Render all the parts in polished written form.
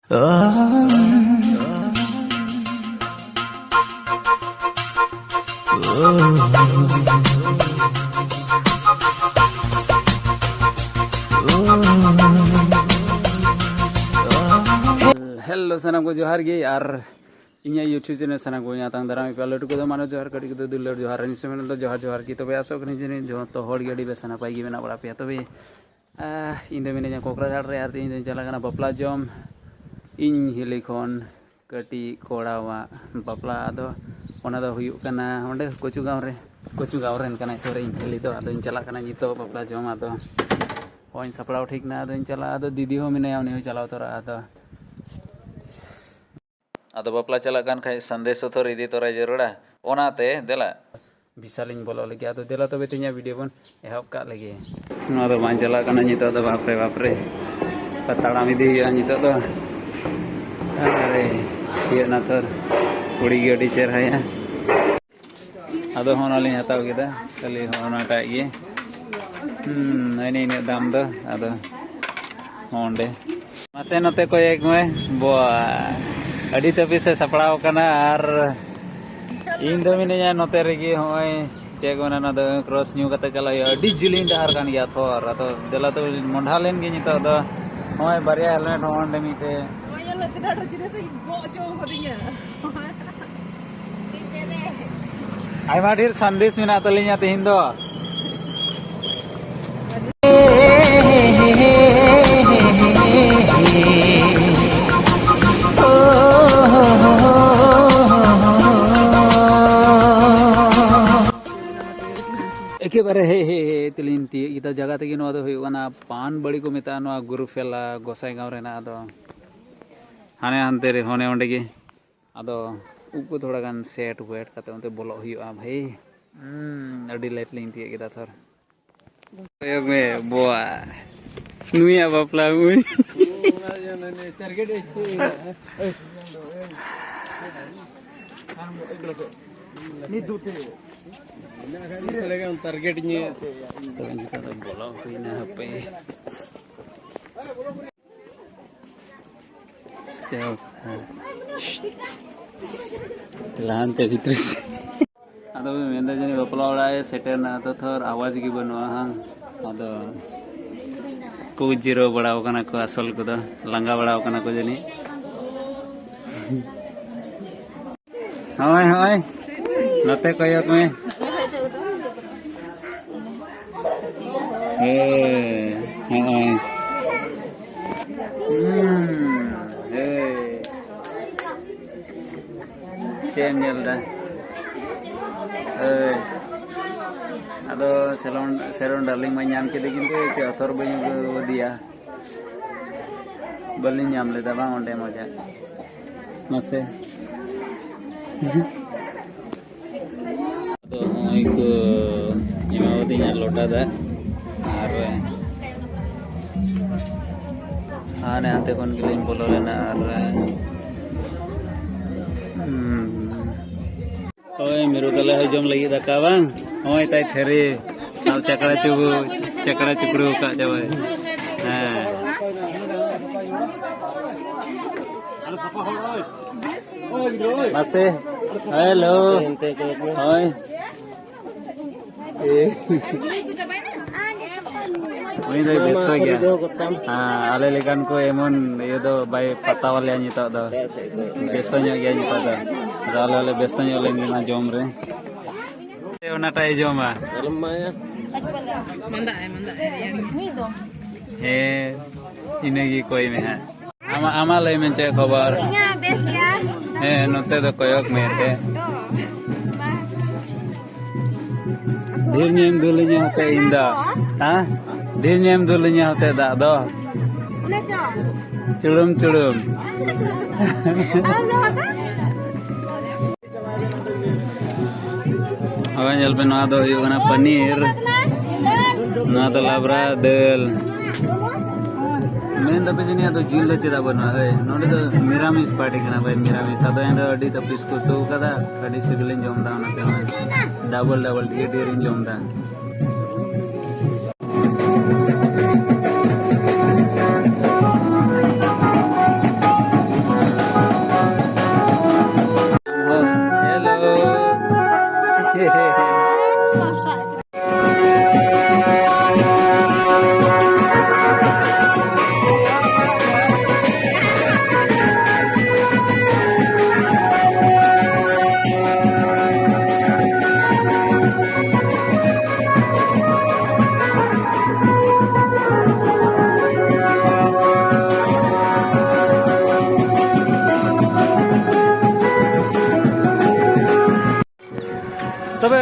hello सनम को जोहार गे यार इኛ यूट्यूब चैनल सनम को यहाँ तंग दाराम पे लटू को मानो जोहार कड़ी को दुलर जोहार रनी से तो जोहार जोहार की तबे आसो कनी जने जो तो हड़ गड़ी बेसना पाई गे मेना बड़ा पे तबे इन दे मिने कोकराझाड़ रे यार इन चला गना बपला जम इन हिली खन कटी कोड़ावा बपला आदो ओना दो हुयु कना ओंडे कोचु गाँव रेन कना तो रे हिली तो आदो इन चला कना नितो बपला जम आदो होइन सपड़ाव ठीक ना आदो इन चला आदो दीदी हो मिने उनी हो चलाव तोरा आदो बपला चला कान खाय संदेश थोर इदी तोरा जरूरा ओनाते देला विशालिंग बोलो लगे आदो देला तबे तिnya वीडियो बन एहब का लगे नो दो बान चला काना नितो दो बाप रे पताड़ाम इदी नितो दो अरे ये ना तोर कुड़ी गडी चेहरा है आदो होनाली हताव केदा खाली होनाटा गे इन दाम दो आदो होंडे मासे नते को एक में बो अड़ी तपी से सपड़ाव कना आर इन दो मिनिया नते रेगी होय चेक ओना न द क्रॉस न्यू कते चला अड़ी जिलिन डहार कान गया थोर तो देला तो मोंढा लेन गे नितो दो होय बारिया हेलमेट होंडे मिते आयमा ढेर संदेश मेना तलिया तेहिन दो एके बारे हे तिलिन ती इता जगह तगी नो दो हुयुगना पान बड़ी को मेता नो गुरु फेला गोसाई गाँव रेना आदो हाने हानते रे होने ओंडे गे आदो उको थोड़ा गान सेट वेट कते उनते बोलो हुयुआ भाई अड़ी लाइट लिन ती गेदा थोर योग में बोआ नुया बापला मुई टारगेट ni dute लगा टारगेट नी तो इनका तो बोला हुईना पे चल लांते भीतर से आदो मेंदा जने बपला उड़ाए सेटर ना तो थोर आवाज की बनवा हां आदो को जीरो बड़ाव कना को असल को दा लंगा बड़ाव कना को जनी हाय नते कयक में चेम जलदा आदो सेलोन डार्लिंग मा नाम के किंतु अथर बई दिया बलि नाम लेदा बा ओंडे मजा मसे तो एक इमावती लोटा दा और आने आते कौन के लिए बोलो लेना और ओए मेरे तले है जम लगी दका बांग ओए ताई थेरे साल चकड़ा चुकड़ू का जावे हां मासे हेलो ओए उनी दो बेस्ट गया हां आले लेकान को एमन ये दो बाय पत्ता वाले नितो दो बेस्ट ᱧᱚᱜ गया नितो दो आले बेस्ट ᱧᱚᱜ लेन ना जम रे ओनाटाय जमा मंदा हे इनेगी कोई में है आमा लय में चे खबर बेस गया हे नते दो कोयक में थे ढेर नेम दुलिnya होते इंदा हां ढेर नेम दुलिnya होते दा दो चुड़ुम हवा जल पे ना दो हुयुगना पनीर ना तो लाबरा दल मेन दबे जनी तो जिल चेदा बना है नोडे तो मिरामिस पार्टी कना भाई मिरामिस आदो एंड अडी तो पिस को तो कदा अडी सिगलिन जमदा ओनाते डबल ढेर जमदा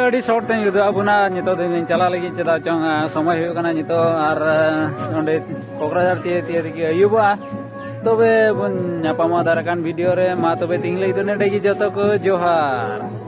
ᱟᱹᱰᱤ ᱥᱚᱨᱴ ᱛᱮᱧ ᱩᱫᱩᱜ ᱟᱵᱚᱱᱟ ᱱᱤᱛᱚᱜ ᱫᱚᱧ ᱪᱟᱞᱟᱜ ᱞᱟᱹᱜᱤᱫ ᱪᱮᱫᱟᱜ ᱪᱚᱝ ᱥᱚᱢᱚᱭ ᱦᱩᱭᱩᱜ ᱠᱟᱱᱟ ᱱᱤᱛᱚᱜ ᱟᱨ ᱚᱸᱰᱮ ᱠᱚᱠᱨᱟᱡᱷᱟᱨ ᱛᱤᱭᱟᱹᱜ ᱛᱮᱜᱮ ᱟᱹᱭᱩᱵᱚᱜᱼᱟ ᱛᱚᱵᱮ ᱵᱚᱱ ᱧᱟᱯᱟᱢᱚᱜᱼᱟ ᱫᱟᱨᱟᱠᱟᱱ ᱵᱷᱤᱰᱤᱭᱳ ᱨᱮ ᱢᱟ ᱛᱚᱵᱮ ᱛᱤᱦᱤᱧ ᱞᱟᱹᱜᱤᱫ ᱫᱚ ᱱᱚᱰᱮ ᱜᱮ ᱡᱚᱛᱚ ᱠᱚ ᱡᱚᱦᱟᱨ